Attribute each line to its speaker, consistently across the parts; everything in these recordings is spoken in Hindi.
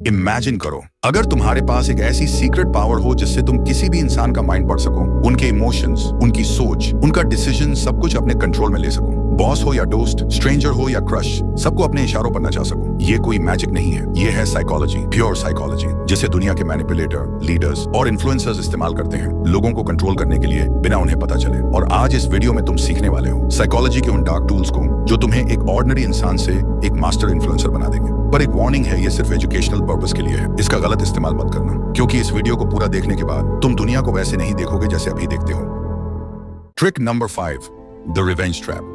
Speaker 1: इमेजिन करो, अगर तुम्हारे पास एक ऐसी सीक्रेट पावर हो जिससे तुम किसी भी इंसान का माइंड पढ़ सको, उनके इमोशंस, उनकी सोच, उनका डिसीजन सब कुछ अपने कंट्रोल में ले सको। बॉस हो या दोस्त, स्ट्रेंजर हो या क्रश, सबको अपने इशारों पर नचा सको। ये कोई मैजिक नहीं है, ये है साइकोलॉजी, प्योर साइकोलॉजी, जिसे दुनिया के मैनिपुलेटर, लीडर्स और इन्फ्लुएंसर्स इस्तेमाल करते हैं लोगों को कंट्रोल करने के लिए बिना उन्हें पता चले। और आज इस वीडियो में तुम सीखने वाले हो साइकोलॉजी के उन डार्क टूल्स को जो तुम्हें एक ऑर्डिनरी इंसान से एक मास्टर इन्फ्लुएंसर बना देंगे। पर एक वार्निंग है, ये सिर्फ एजुकेशनल पर्पस के लिए है, इसका गलत इस्तेमाल मत करना, क्योंकि इस वीडियो को पूरा देखने के बाद तुम दुनिया को वैसे नहीं देखोगे जैसे अभी देखते हो। Trick number 5, the revenge trap.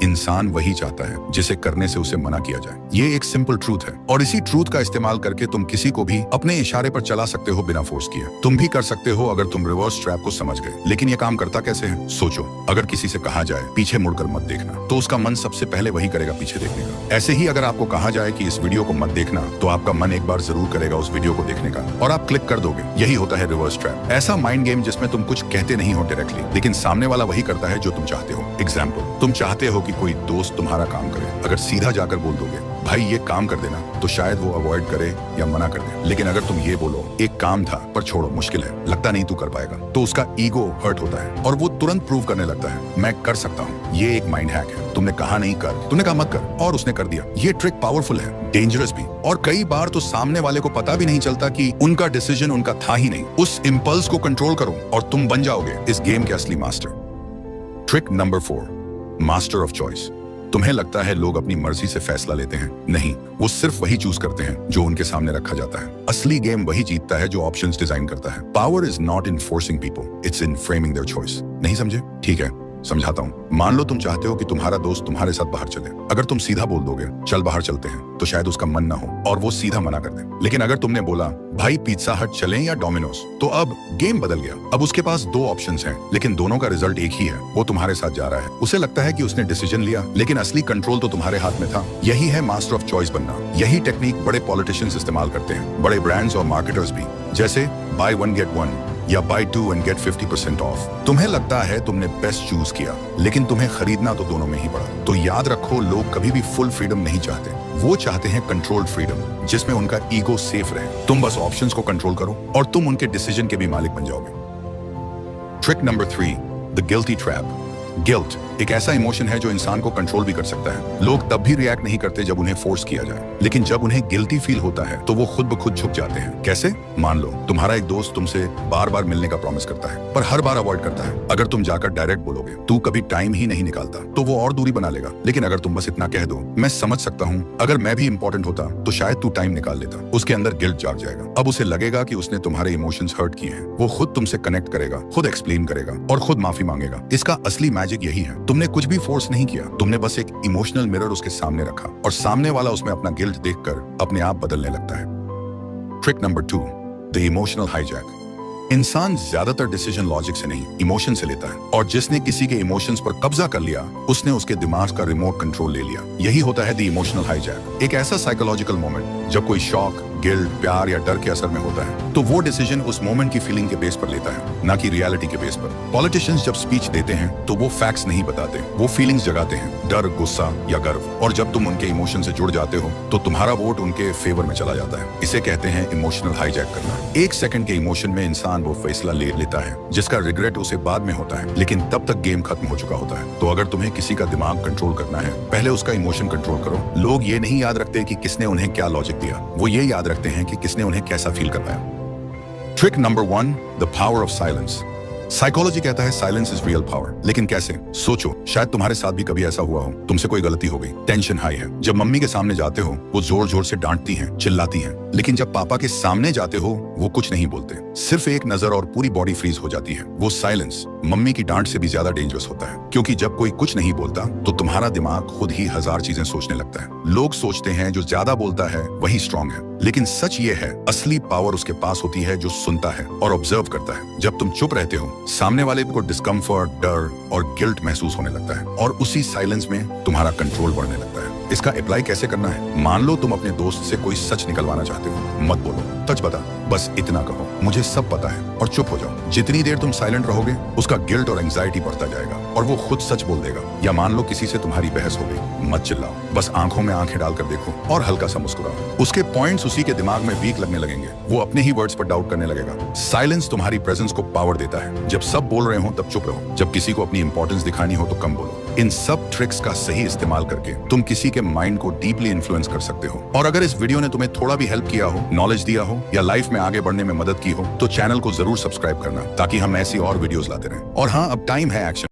Speaker 1: इंसान वही चाहता है जिसे करने से उसे मना किया जाए। ये एक सिंपल ट्रूथ है और इसी ट्रूथ का इस्तेमाल करके तुम किसी को भी अपने इशारे पर चला सकते हो बिना फोर्स किए। तुम भी कर सकते हो अगर तुम रिवर्स ट्रैप को समझ गए। लेकिन ये काम करता कैसे है? सोचो, अगर किसी से कहा जाए पीछे मुड़कर मत देखना, तो उसका मन सबसे पहले वही करेगा, पीछे देखने का। ऐसे ही अगर आपको कहा जाए कि इस वीडियो को मत देखना, तो आपका मन एक बार जरूर करेगा उस वीडियो को देखने का और आप क्लिक कर दोगे। यही होता है रिवर्स ट्रैप, ऐसा माइंड गेम जिसमें तुम कुछ कहते नहीं हो डायरेक्टली, लेकिन सामने वाला वही करता है जो तुम चाहते हो। एग्जाम्पल, तुम चाहते हो कि कोई दोस्त तुम्हारा काम करे। अगर सीधा जाकर बोल दोगे भाई ये काम कर देना, तो शायद वो अवॉइड करे या मना कर दे। लेकिन अगर तुम ये बोलो एक काम था पर छोड़ो, मुश्किल है, लगता नहीं तू कर पाएगा, तो उसका ईगो हर्ट होता है और वो तुरंत प्रूव करने लगता है मैं कर सकता हूँ। ये एक माइंड हैक है। तुमने कहा नहीं कर, तुमने कहा मत कर और उसने कर दिया। ये ट्रिक पावरफुल है, डेंजरस भी, और कई बार तो सामने वाले को पता भी नहीं चलता कि उनका डिसीजन उनका था ही नहीं। उस इंपल्स को कंट्रोल करो और तुम बन जाओगे इस गेम के असली master. Trick number 4, master of choice. तुम्हें लगता है लोग अपनी मर्जी से फैसला लेते हैं? नहीं, वो सिर्फ वही चूज करते हैं जो उनके सामने रखा जाता है। असली गेम वही जीतता है जो ऑप्शंस डिजाइन करता है। Power is not in forcing people, it's in framing their choice. नहीं समझे? ठीक है, समझाता हूँ। मान लो तुम चाहते हो कि तुम्हारा दोस्त तुम्हारे साथ बाहर चले। अगर तुम सीधा बोल दोगे चल बाहर चलते हैं, तो शायद उसका मन ना हो और वो सीधा मना कर दे। लेकिन अगर तुमने बोला भाई पिज्जा हट चलें या डोमिनोज, तो अब गेम बदल गया। अब उसके पास 2 ऑप्शंस हैं, लेकिन दोनों का रिजल्ट एक ही है, वो तुम्हारे साथ जा रहा है। उसे लगता है कि उसने डिसीजन लिया, लेकिन असली कंट्रोल तो तुम्हारे हाथ में था। यही है मास्टर ऑफ चॉइस बनना। यही टेक्निक बड़े पॉलिटिशियंस इस्तेमाल करते हैं, बड़े ब्रांड्स और मार्केटर्स भी, जैसे बाय 1 गेट 1 या बाय 2 एंड गेट 50% ऑफ। तुम्हें लगता है तुमने बेस्ट चूज किया, लेकिन तुम्हें खरीदना तो दोनों में ही पड़ा। तो याद रखो, लोग कभी भी फुल फ्रीडम नहीं चाहते, वो चाहते हैं कंट्रोल्ड फ्रीडम, जिसमें उनका ईगो सेफ रहे। तुम बस ऑप्शंस को कंट्रोल करो और तुम उनके डिसीजन के भी मालिक बन जाओगे। Trick number 3, the guilty trap. Guilt एक ऐसा इमोशन है जो इंसान को कंट्रोल भी कर सकता है। लोग तब भी रिएक्ट नहीं करते जब उन्हें फोर्स किया जाए, लेकिन जब उन्हें गिल्टी फील होता है तो वो खुद ब खुद झुक जाते हैं। कैसे? मान लो तुम्हारा एक दोस्त तुमसे बार बार मिलने का प्रॉमिस करता है, पर हर बार अवॉइड करता है। अगर तुम जाकर डायरेक्ट बोलोगे तू कभी टाइम ही नहीं निकालता, तो वो और दूरी बना लेगा। लेकिन अगर तुम बस इतना कह दो मैं समझ सकता हूँ, अगर मैं भी इंपॉर्टेंट होता तो शायद तू टाइम निकाल लेता, उसके अंदर गिल्ट जाग जाएगा। अब उसे लगेगा कि उसने तुम्हारे इमोशंस हर्ट किए हैं। वो खुद तुमसे कनेक्ट करेगा, खुद एक्सप्लेन करेगा और खुद माफी मांगेगा। इसका असली मैजिक यही है, तुमने कुछ भी फोर्स नहीं किया, तुमने बस एक इमोशनल मिरर उसके सामने रखा और सामने वाला उसमें अपना गिल्ट देखकर अपने आप बदलने लगता है। Trick number 2, the emotional hijack. इंसान ज्यादातर डिसीजन लॉजिक से नहीं, इमोशन से लेता है, और जिसने किसी के इमोशंस पर कब्जा कर लिया, उसने उसके दिमाग का रिमोट कंट्रोल ले लिया। यही होता है द इमोशनल हाईजैक। एक ऐसा साइकोलॉजिकल मोमेंट जब कोई शॉक, गिल्ट, प्यार या डर के असर में होता है, तो वो डिसीजन उस मोमेंट की फीलिंग के बेस पर लेता है, ना कि रियलिटी के बेस पर। पॉलिटिशियंस जब स्पीच देते हैं तो वो फैक्ट्स नहीं बताते, वो फीलिंग्स जगाते हैं, डर, गुस्सा या गर्व। और जब तुम उनके इमोशन से जुड़ जाते हो तो तुम्हारा वोट उनके फेवर में चला जाता है। इसे कहते हैं इमोशनल हाईजैक करना। 1 सेकंड के इमोशन में इंसान वो फैसला ले लेता है जिसका रिग्रेट उसे बाद में होता है, लेकिन तब तक गेम खत्म हो चुका होता है। तो अगर तुम्हें किसी का दिमाग कंट्रोल करना है, पहले उसका इमोशन कंट्रोल करो। लोग ये नहीं याद रखते कि किसने उन्हें क्या लॉजिक दिया, वो ये याद रखते हैं कि किसने उन्हें कैसा फील करवाया। Trick number 1, the power of silence. Psychology कहता है साइलेंस इज रियल पावर, लेकिन कैसे? सोचो, शायद तुम्हारे साथ भी कभी ऐसा हुआ हो, तुमसे कोई गलती हो गई, टेंशन हाई है। जब मम्मी के सामने जाते हो वो जोर जोर से डांटती हैं, चिल्लाती हैं, लेकिन जब पापा के सामने जाते हो वो कुछ नहीं बोलते, सिर्फ एक नजर और पूरी बॉडी फ्रीज हो जाती है। वो साइलेंस मम्मी की डांट से भी ज्यादा डेंजरस होता है, क्योंकि जब कोई कुछ नहीं बोलता तो तुम्हारा दिमाग खुद ही 1000 चीजें सोचने लगता है। लोग सोचते हैं जो ज्यादा बोलता है वही स्ट्रांग है, लेकिन सच ये है असली पावर उसके पास होती है जो सुनता है और ऑब्जर्व करता है। जब तुम चुप रहते हो, सामने वाले को डिस्कम्फर्ट, डर और गिल्ट महसूस होने लगता है, और उसी साइलेंस में तुम्हारा कंट्रोल बढ़ने लगता है। इसका अप्लाई कैसे करना है? मान लो तुम अपने दोस्त से कोई सच निकलवाना चाहते हो, मत बोलो सच बता, बस इतना कहो मुझे सब पता है और चुप हो जाओ। जितनी देर तुम साइलेंट रहोगे उसका गिल्ट और एंजाइटी बढ़ता जाएगा और वो खुद सच बोल देगा। या मान लो किसी से तुम्हारी बहस हो गई, मत चिल्लाओ, बस आंखों में आंखें डालकर देखो और हल्का सा मुस्कुराओ। उसके पॉइंट्स उसी के दिमाग में वीक लगने लगेंगे, वो अपने ही वर्ड्स पर डाउट करने लगेगा। साइलेंस तुम्हारी प्रेजेंस को पावर देता है। जब सब बोल रहे हो तब चुप रहो, जब किसी को अपनी इंपॉर्टेंस दिखानी हो तो कम बोलो। इन सब ट्रिक्स का सही इस्तेमाल करके तुम किसी के माइंड को डीपली इन्फ्लुएंस कर सकते हो। और अगर इस वीडियो ने तुम्हें थोड़ा भी हेल्प किया हो, नॉलेज दिया हो या लाइफ में आगे बढ़ने में मदद की हो तो चैनल को जरूर सब्सक्राइब करना ताकि हम ऐसी और वीडियोस लाते रहें। और हाँ, अब टाइम है एक्शन